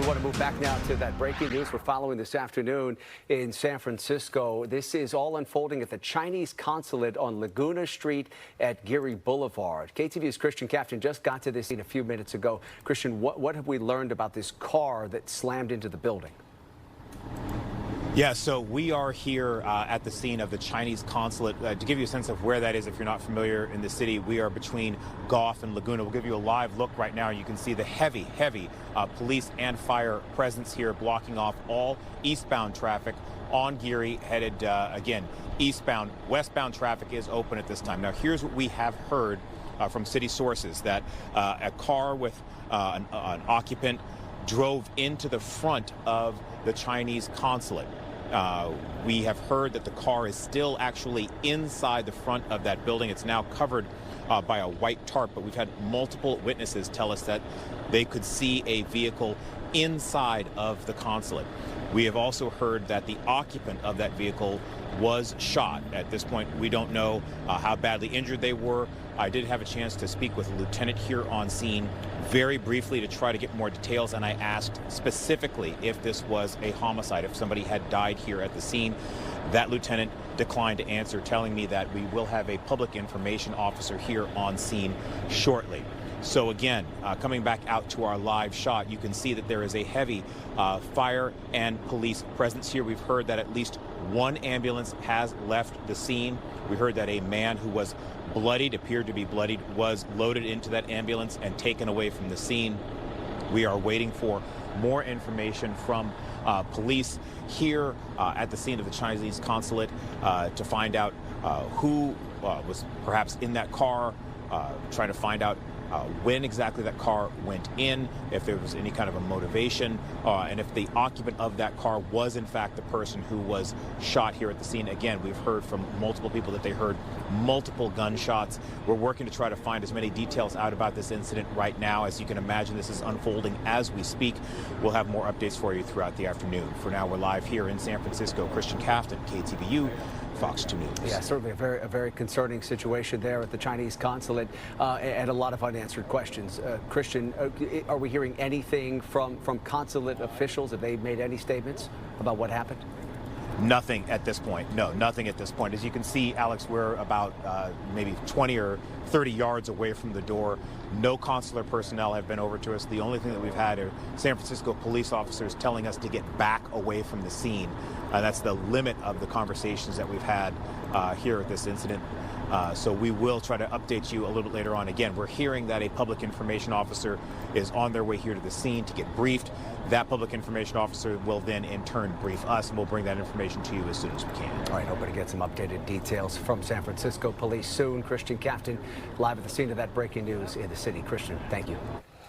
want to move back now to that breaking news we're following this afternoon in San Francisco. This is all unfolding at the Chinese consulate on Laguna Street at Geary Boulevard. KTVU's Christian Captain just got to this scene a few minutes ago. Christian, what have we learned about this car that slammed into the building? Yeah, so we are here at the scene of the Chinese consulate. To give you a sense of where that is, if you're not familiar in the city, we are between Gough and Laguna. We'll give you a live look right now. You can see the heavy police and fire presence here, blocking off all eastbound traffic on Geary, headed, again, eastbound. Westbound traffic is open at this time. Now, here's what we have heard from city sources, that a car with an occupant drove into the front of the Chinese consulate. We have heard that the car is still actually inside the front of that building. It's now covered by a white tarp, but we've had multiple witnesses tell us that they could see a vehicle inside of the consulate. We have also heard that the occupant of that vehicle was shot. At this point, we don't know how badly injured they were. I did have a chance to speak with a lieutenant here on scene very briefly to try to get more details, and I asked specifically if this was a homicide, if somebody had died here at the scene. That lieutenant declined to answer, telling me that we will have a public information officer here on scene shortly. So again, coming back out to our live shot, you can see that there is a heavy fire and police presence here. We've heard that at least one ambulance has left the scene. We heard that a man who was bloodied, appeared to be bloodied, was loaded into that ambulance and taken away from the scene. We are waiting for more information from police here at the scene of the Chinese consulate to find out who was perhaps in that car, trying to find out when exactly that car went in, if there was any kind of a motivation, and if the occupant of that car was in fact the person who was shot here at the scene. Again, we've heard from multiple people that they heard multiple gunshots. We're working to try to find as many details out about this incident right now. As you can imagine, this is unfolding as we speak. We'll have more updates for you throughout the afternoon. For now, we're live here in San Francisco. Christian Captain, KTVU, Fox 2 News. Yeah, certainly a very concerning situation there at the Chinese consulate, and a lot of unanswered questions. Christian, are we hearing anything from consulate officials? Have they made any statements about what happened? Nothing at this point. No, nothing at this point. As you can see, Alex, we're about maybe 20 or 30 yards away from the door. No consular personnel have been over to us. The only thing that we've had are San Francisco police officers telling us to get back away from the scene. That's the limit of the conversations that we've had here at this incident. So we will try to update you a little bit later on. Again, we're hearing that a public information officer is on their way here to the scene to get briefed. That public information officer will then in turn brief us, and we'll bring that information to you as soon as we can. All right, hoping to get some updated details from San Francisco police soon. Christian Captain, live at the scene of that breaking news in the city. Christian, thank you.